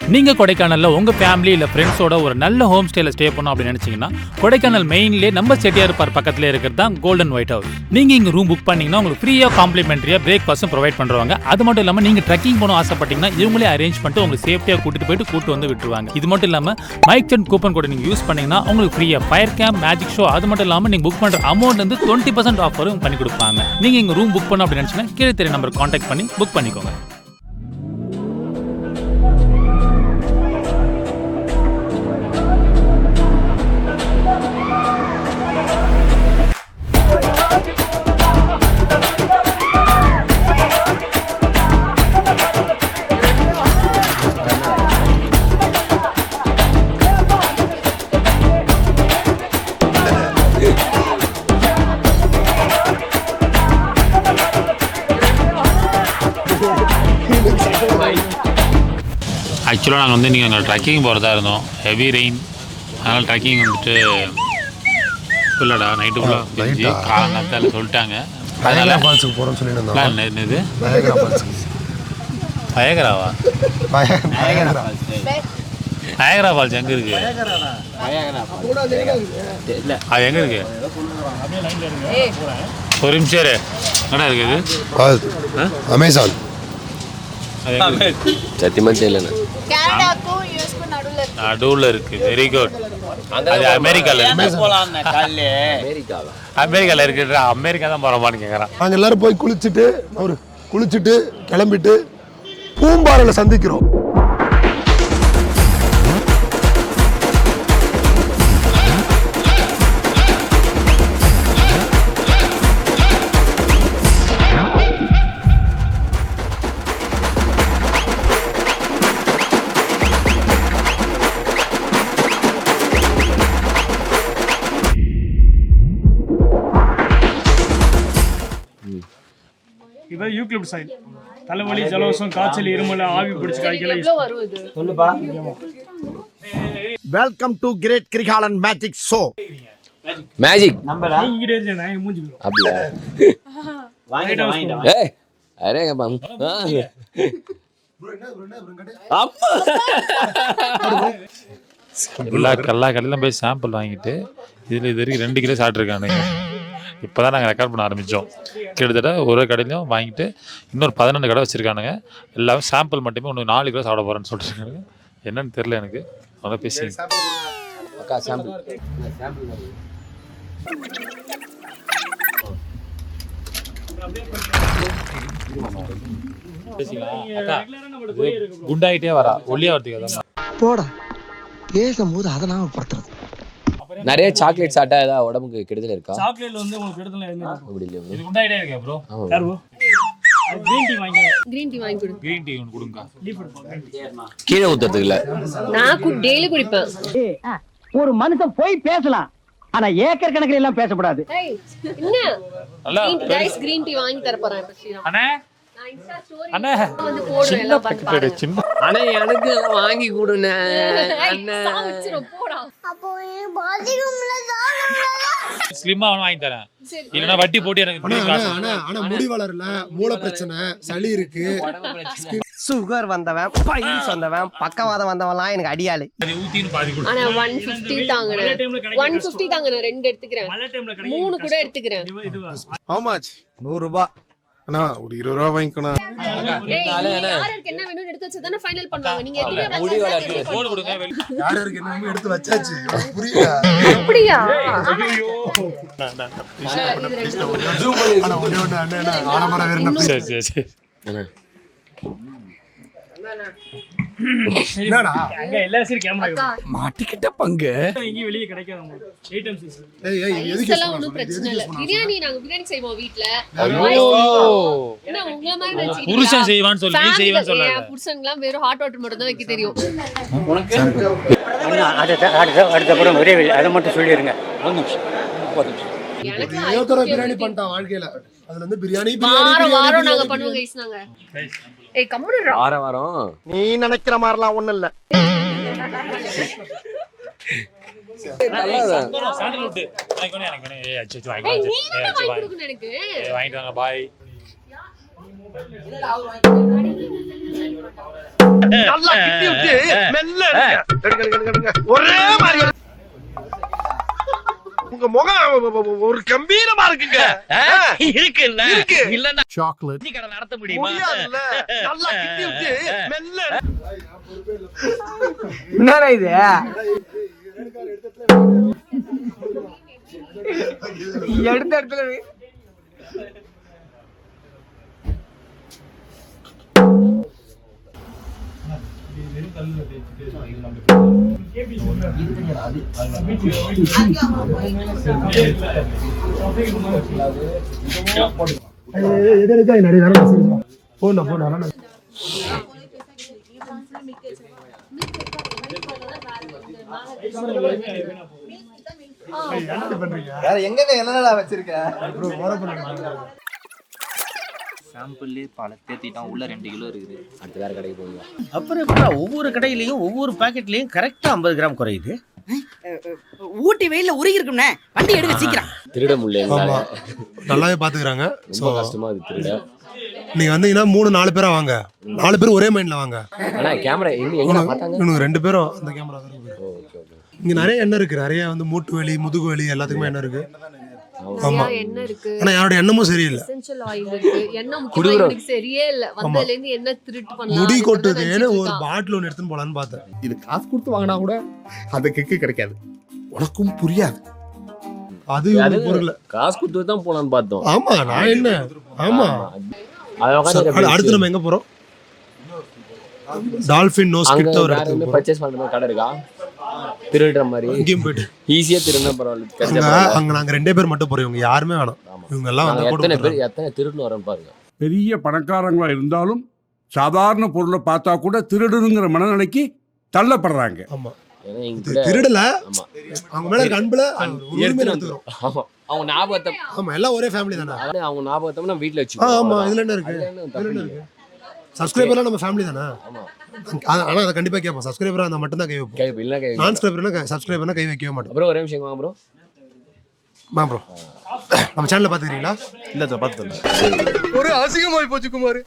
நீங்க கொடைக்கானல்ல உங்க ஃபேமிலி இல்ல ஃப்ரெண்ட்ஸோட ஒரு நல்ல ஹோம் ஸ்டேல ஸ்டே பண்ணணும் அப்படின்னு நினைச்சீங்கன்னா கொடைக்கானல் மெயின்லேயே நம்ம செட்டியார் பார்க் பக்கத்துல இருக்கிறது தான் கோல்டன் ஒயிட் ஹவுஸ். நீங்க இங்க ரூம் புக் பண்ணீங்கன்னா உங்களுக்கு ஃப்ரீயா காம்ப்ளிமெண்டரியா பிரேக்ஃபாஸ்டும் ப்ரொவைட் பண்றாங்க. அது மட்டும் இல்லாம நீங்க ட்ரெக்கிங் போகணும் ஆசைப்பட்டீங்கன்னா இவங்களே அரேஞ்ச் பண்ணிட்டு உங்களுக்கு சேஃப்டியா கூட்டு வந்து விட்டுருவாங்க. இது மட்டும் இல்லாம மைக் அண்ட் கூப்பன் கோட் நீங்க யூஸ் பண்ணீங்கன்னா உங்களுக்கு ஃப்ரீயா ஃபயர் கேம்ப், மேஜிக் ஷோ, அது மட்டும் இல்லாம நீங்க புக் பண்ற அமௌண்ட் வந்து 20% ஆஃபரும் பண்ணி கொடுப்பாங்க. நீங்க இங்க ரூம் புக் பண்ணணும் அப்படின்னு நினைச்சீங்கன்னா கீழே தெரிய நம்பர் கான்டாக்ட் பண்ணி புக் பண்ணிக்கோங்க. ஆக்சுவலாக நாங்கள் வந்து நீங்கள் அங்கே ட்ரெக்கிங் போகிறதா இருந்தோம். ஹெவி ரெயின், அதனால் ட்ரெக்கிங் வந்துட்டு ஃபுல்லாடா நைட்டு ஃபுல்லாக காலங்காத்தால சொல்லிட்டாங்க. அதனால் ஃபால்ஸுக்கு போகிறோம்னு சொல்லியிருந்தோம். என்னது பயகராவா? நயகரா ஃபால்ஸ் எங்கே இருக்குது? அது எங்கே இருக்குது? ஒரு நிமிஷம் என்ன இருக்குது? அமேசான். சத்தியமா தெரியல. நடுவில் இருக்குது. Very good. அது அமெரிக்காவில் இருக்குன்ற அமெரிக்கா தான் போகிறோமான்னு கேட்குறான். நாங்கள் எல்லாரும் போய் குளிச்சுட்டு கிளம்பிட்டு பூம்பாறையில் சந்திக்கிறோம். இவர் யூக்லிப்ட் சைடு தலைவலி, ஜலதோஷம், காய்ச்சல், இருமல், ஆவி பிடிச்சு காய்க்கல சொல்லுப்பா. Welcome to great Kirikalan magic show. Magic நம்பரா இங்க இருங்க நான் மூஞ்சிக்குறோம் அப்படியே வாங்கிடா. ஏய் அரேங்க பாம். அம்மா எல்லா கடையிலும் போய் சாம்பிள் வாங்கிட்டு இதில் இது வரைக்கும் 2 கிலோ சாப்பிட்ருக்கானுங்க. இப்போ தான் நாங்கள் ரெக்கார்ட் பண்ண ஆரம்பித்தோம். கிட்டத்தட்ட ஒரு கடையிலையும் வாங்கிட்டு இன்னொரு 12 கடை வச்சுருக்கானுங்க. எல்லாமே சாம்பிள் மட்டுமே ஒன்று 4 கிலோ சாப்பிட போகிறேன்னு சொல்லிட்டுருக்காங்க. என்னன்னு தெரில எனக்கு. அவங்க பேசி அக்கா சாம்பிள் குண்டாயிட்டே வரா, ஒல்லியா வரதுக்கு போடா பேசும்போது அதை நாம படுத்துறது. நிறைய சாக்லேட் சாப்பிட்டா ஏதாவது உடம்புக்கு கெடுதல் இருக்கா? சாக்லேட்ல வந்து உங்களுக்கு கெடுதல் எதுவுமே இல்ல. அப்படி இல்லையா? இது குண்டாயிட்டே இருக்கே ப்ரோ. யாரு கிரீன் டீ வாங்கி கொடு. கிரீன் டீ ஒன்று கொடுங்க. கீழே ஊத்துறதுக்கு இல்ல, நான் டெய்லி குடிப்பேன். ஒரு மனுஷன் போய் பேசலாம், ஆனா ஏக்கர் கணக்கில் எல்லாம் பேசக்கூடாது. என்ன கைஸ் கிரீன் டீ வாங்கி தர போறேன் இப்ப ஸ்ரீராம். அண்ணே அண்ணே வந்து போடுறேன் எல்லாம் பண்ணு. அண்ணே எனக்கு எல்லாம் வாங்கி கொடுண்ணே. அண்ணே போடா. அப்போ பாத்ரூம்ல தான் ஸ்லிம்மா வாங்கி தரேன். இல்லனா வட்டி போட்டு எனக்கு ஆனா முடி வளரல, மூல பிரச்சனை, சளி இருக்கு, சுகர் வந்தவன், பைல்ஸ் வந்தவன், பக்கவாதம் வந்தவன்லாம் எனக்கு அடியாளு. ஊத்தின்னு பாதி கொடு. ஆனா 150 தாங்கனே. 150 தாங்கனே. 2 எடுத்துக்கிறேன். 3 கூட எடுத்துக்கிறேன். how much? 100 ரூபாய். அண்ணா ஒரு 20 ரூபாய் வாங்கிக்கணும். யாருக்கு என்ன வேணும்னு எடுத்து வச்சா தானே ஃபைனல் பண்ணுவாங்க. நீங்க எதுவுமே முடி வளர்த்து போடு கொடுங்க. யாருக்கு என்ன எடுத்து வச்சாச்சு. புரியல. அப்படியா? ஐயோ ஆனா ஒண்ணே அண்ணா ஆலமர வேறன. சரி சரி. என்னடா அங்க எல்லா சரி கேமரா மாட்டிக்கிட்ட பங்கு எங்க வெளிய கிடைக்காது உங்களுக்கு. ஐட்டம்ஸ் ஏய் எதுக்கு இதெல்லாம் ஒண்ணும் பிரச்சனை இல்ல. பிரியாணி நாங்க பிரியாணி செய்வோம் வீட்ல. ஐயோ என்ன உங்கள மாதிரி நினைச்சீங்க? புருஷன் செய்வான்னு சொல்லி நீ செய்வான்னு சொல்லாத. புருஷன்லாம் வெறும் ஹாட் வாட்டர் மட்டும் தான் வைக்க தெரியும். அடுத்த படம் விரைவில் அதை மட்டும் சொல்லிருங்க. எனக்கு ஏதோ பிரியாணி பண்ணிட்டான் வாழ்க்கையில. அதுல இருந்து பிரியாணி வாரம் நாங்க பண்ணுவோம் கைஸ். நாங்க ஏய் கம்முனு வாரம் நீ நினைக்கிற மாதிரிலாம் ஒண்ணும் இல்ல. சாண்டல்வுட் வாங்கிக்கணும் எனக்கு வேணும். ஏய் அச்சோ வாங்கிக்கணும். நீ தான் வாங்கி கொடுக்கணும் எனக்கு. வாங்கிட்டு வாங்க பாய். நல்லா கிட்டி விட்டு மெல்ல எடுங்க. ஒரே மாதிரி உங்க முகம் ஒரு கம்பீரமா இருக்குங்க. இருக்கு இல்லன்னா சாக்லேட் நீ கடை நடத்த முடியுமா? முடியாதுல்ல. நல்லா கிட்டி விட்டு மெல்ல என்னடா இது எடுத்த இடத்துல சாம்பிள்லேயே பல தேத்திட்டான் உள்ள 2 கிலோ இருக்குது. அடுத்த வேற கடைக்கு போங்க. அப்புறம் எப்படி ஒவ்வொரு கடையிலையும் ஒவ்வொரு பாக்கெட்லயும் கரெக்டா 50 கிராம் குறையுது? ஊட்டி வெயில்ல உருகி இருக்கும்னே, வண்டி எடுங்க சீக்கிரம். திருட முடியல, நல்லாவே பாத்துக்கிறாங்க. ரொம்ப கஷ்டமா இருக்கு திருட. நீங்க வந்தீங்கன்னா 3-4 பேரா வாங்க. 4 பேர் ஒரே மைண்ட்ல வாங்க. ஆனா கேமரா எங்க பார்த்தாங்க? இவனுக்கு 2 பேரும் அந்த கேமரா தான் இருக்கு. இங்க நிறைய எண்ணெய் இருக்கு. நிறைய வந்து மூட்டு வலி, முதுகு வலி எல்லாத்துக்குமே எண்ணெய் இருக்கு. ஆமா, எண்ணெய் இருக்கு. ஆனா யாரோட எண்ணமும் சரியில்லை. எசென்ஷியல் ஆயில் இருக்கு. எண்ணெய் முக்கியமா எனக்கு சரியே இல்ல. வந்ததுல இருந்து என்ன திருட்டு பண்ணலாம். முடி கொட்டுதுன்னு ஒரு பாட்டில் ஒன்று எடுத்துன்னு போலான்னு பார்த்தேன். இது காசு கொடுத்து வாங்கினா கூட அந்த கிக்கு கிடைக்காது. உனக்கும் புரியாது. அது பொருள் காசு கொடுத்து தான் போலான்னு பார்த்தோம். ஆமா, நான் என்ன ஆமா. அடுத்து நம்ம எங்க போறோம்? டால்பின் நோஸ் கிட்ட ஒரு இடத்துக்கு பர்ச்சேஸ் பண்ற மாதிரி கடை இருக்கா? திருடுற மாதிரி இங்கேயும் போயிட்டு ஈஸியா திருடுனா பரவாயில்ல. அங்க நாங்க 2 பேர் மட்டும் போறோம். இவங்க யாருமே வேணாம். இவங்க எல்லாம் வந்து எத்தனை திருடுன்னு வரோம் பாருங்க. பெரிய பணக்காரங்களா இருந்தாலும் சாதாரண பொருளை பார்த்தா கூட திருடனுங்கிற மனநிலைக்கு தள்ளப்படுறாங்க. ஆமா, திருடல. அவங்க மேல இருக்க அன்புல எடுத்துக்கிறோம். ஆமா, அவங்க ஞாபகத்தை. ஆமா, எல்லாம் ஒரே ஃபேமிலி தானே. அவங்க ஞாபகத்தை நம்ம வீட்டுல வச்சுக்கோ. ஆமா, இதுல என்ன இருக்கு? சப்ஸ்கிரைபர்லாம் நம்ம ஃபேமிலி தானே. ஆனா அதை கண்டிப்பா கேட்போம். சப்ஸ்கிரைபரா இருந்தா மட்டும் தான் கை வைப்போம். நான் சப்ஸ்கிரைபர்னா கை வைக்கவே மாட்டோம். அப்புறம் ஒரே விஷயம் வாங்க ப்ரோ. ப்ரோ, நம்ம சேனல்ல பாத்துக்கிறீங்களா? இல்ல சார், பாத்துட்டேன். ஒரு அசிங்கமாய் போச்சு குமார்.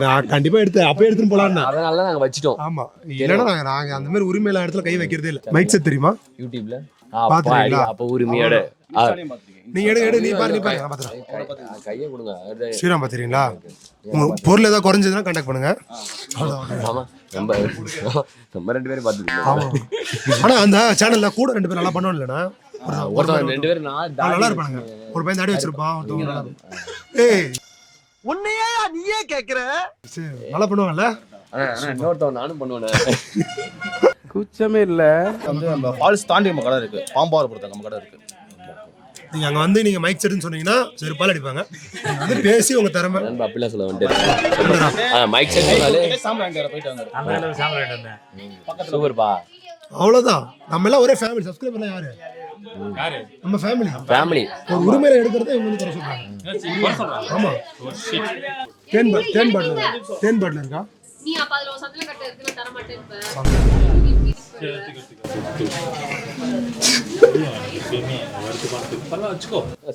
நான் கண்டிப்பா அப்பயே எடுத்துட்டு போலாம்னா. அதனால நாங்க வச்சிட்டோம். ஆமா, இல்லன்னா நாங்க அந்த மாதிரி உரிமையில இடத்துல கை வைக்கிறதே இல்ல. மைக் செட் தெரியுமா? யூடியூப்ல பாத்துறீங்களா? அப்ப உரிமையோட நீ எடு நீ பாரு நான் பாத்துறேன். கையை கொடுங்க. ஸ்ரீராம் பாத்துறீங்களா? உங்க பொருள் ஏதாவது குறைஞ்சதுன்னா கான்டாக்ட் பண்ணுங்க. ஆமா, நம்ம 2 பேரும் பாத்துக்கிட்டோம். ஆமா, ஆனா அந்த சேனல்ல கூட 2 பேர் நல்லா பண்ணுவாங்க. இல்லனா ஒருத்தன் 2 பேர் நல்லா இருப்பாங்க. ஒரு பையன் தாடி வச்சிருப்பான். ஏய், உன்னையே நீயே கேக்குற? நல்லா பண்ணுவாங்கல்ல. ஆனா இன்னொருத்தவன் நானும் பண்ணுவேன். கூச்சமே இல்ல. வந்து நம்ம ஃபால்ஸ் தாண்டி நம்ம கடை இருக்கு. பாம்பார் பொறுத்த நம்ம கடை இருக்கு. நீங்க அங்க வந்து நீங்க மைக் செட்னு சொன்னீங்கன்னா செருப்பால அடிப்பாங்க. நீங்க வந்து பேசி உங்க திறமை நான் அப்படிலாம் சொல்ல வந்துட்டேன். மைக் செட்னாலே சாம்பிள் வாங்க போயிட்டு வாங்க. அந்த சாம்பிள் வாங்கிட்டு வந்தேன். சூப்பர்ப்பா. அவ்வளவுதான். நம்ம எல்லாம் ஒரே ஃபேமிலி. சப்ஸ்கிரைபர்லாம் யாரு? நம்ம ஃபேமிலி. ஒரு உரிமையில எடுக்கிறத இவங்க வந்து குறை சொல்றாங்க. ஆமா, தேன் பாட்டில் இருக்கா? நீ அப்ப அதுல ஒரு சந்தன கட்டை இருக்கு, நான் தர மாட்டேன்.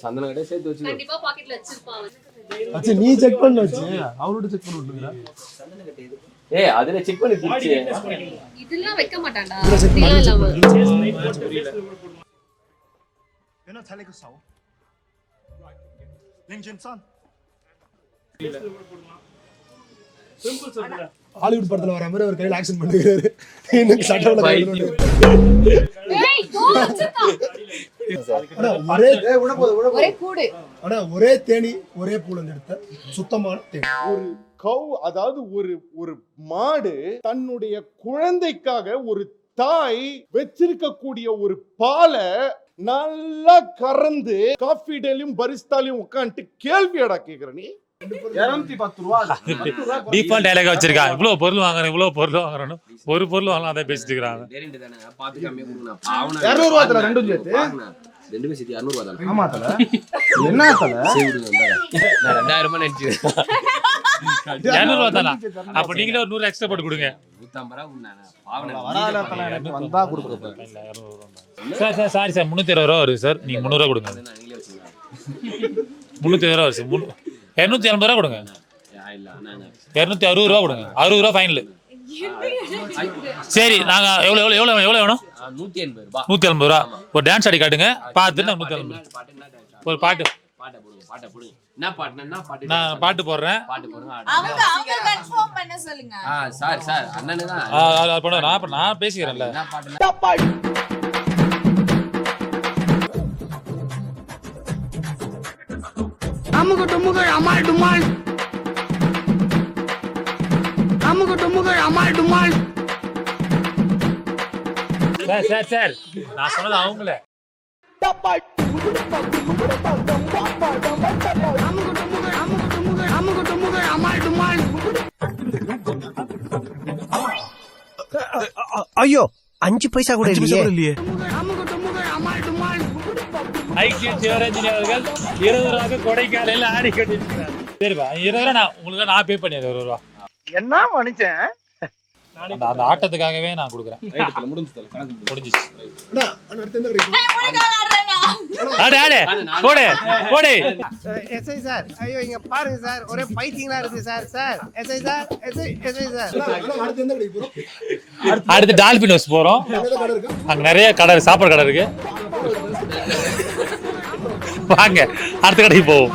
சந்தன கடை சேர்த்து வச்சு கண்டிப்பா பாக்கெட்ல வச்சிருப்பான். அச்சா, நீ செக் பண்ண வச்சு அவரோட செக் பண்ண விட்டுங்கடா. ஏய், அதுல செக் பண்ணி குடிச்சு. இதெல்லாம் வைக்க மாட்டான்டா. இதெல்லாம் இல்லாம என்ன தலைக்கு சாவு லிங்ஜன்சன் ஹாலிவுட் படத்துல வர மாதிரி ஒரு கையில ஆக்ஷன் பண்ணுகிறாரு. இன்னைக்கு சட்டவுல ஏய், ஒரே கூடு. ஆனா ஒரே தேனி ஒரே பூல எடுத்த சுத்தமான தேனி. ஒரு கவ், அதாவது ஒரு மாடு தன்னுடைய குழந்தைக்காக ஒரு தாய் வச்சிருக்கக்கூடிய ஒரு பாலை நல்லா கறந்து காஃபி டேலையும் பரிஸ்தாலையும் உட்காந்துட்டு கேள்வியடா கேக்குற நீ. 210 ரூபா டிஃபால்ட் டயலாக் வச்சிருக்கா. இவ்வளவு பொருள் வாங்குறோம். ஒரு பொருள் வாங்கலாம், அதை பேசிட்டு இருக்காங்க. 200 ரூபா தர ரெண்டும் சேர்த்து. ரெண்டுமே சேர்த்து 200 ரூபா தான. ஆமா தல. என்ன தல? நான் 2000 ரூபாய் நினைச்சேன். 200 ரூபா தானா? அப்ப நீங்களே ஒரு 100 எக்ஸ்ட்ரா போட்டு கொடுங்க. 150 ரூபா உண்டானே. பாவன வரால தல, எனக்கு வந்தா கொடுக்க. சார் சாரி சார், 320 ரூபா வருது சார். நீங்க 300 ரூபா கொடுங்க. நீங்களே வச்சுங்க. 320 ரூபா வருது. 280 ரூபா கொடுங்க. 260 ரூபா கொடுங்க. 60 ரூபா ஃபைனல். சரி நாங்க எவ்வளவு எவ்வளவு எவ்வளவு எவ்வளவு வேணும்? 180 ரூபாய். 180 ரூபா. ஒரு டான்ஸ் ஆடி காட்டுங்க பார்த்துட்டு நான் 180. ஒரு பாட்டு என்ன பாட்டு? நான் பாட்டு போடுறேன். அவங்க கன்ஃபார்ம் பண்ண சொல்லுங்க. சார் அண்ணனே தான். நான் பேசிக்கிறேன்ல. என்ன பாட்டு? அமுகு டுமுகு அமால் டுமால் அமுகு டுமுகு அமால் டுமால். சார் நான் சொன்னது அவங்கள. அமுகு டுமுகு அமால் டுமால். ஐயோ 5 பைசா கூட இல்லையே. அமுகு டுமுகு அமால் டுமால். ஐக்கிய சிவரஞ்சனி அவர்கள் 20 ரூபாய்க்கு கொடைக்கானல்ல ஆடி கட்டிருக்கிறார். சரிப்பா 20 ரூபா நான் உங்களுக்கு பே பண்ணிடுறேன். 20 ரூபா என்ன மனுஷன்? அந்த ஆட்டத்துக்காகவே நான் கொடுக்குறேன். முடிஞ்சிச்சு. அண்ணா அடுத்து எந்த கடைக்கு ஆடு போடு போடு. எஸ்ஐ சார் ஐயோ இங்க பாருங்க சார் ஒரே பைத்தியங்களா இருக்கு sir. Sir SI sir SI sir அடுத்து எந்த கடைக்கு போறோம்? அடுத்து டால்பின் ஹவுஸ் போறோம். கடை இருக்கா? அங்க நிறைய கடை சாப்பாடு கடை இருக்கு. வாங்க அடுத்த கடைக்கு போவோம்.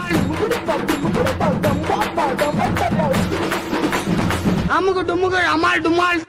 அமுகு டுமுகு அமால் டுமால்.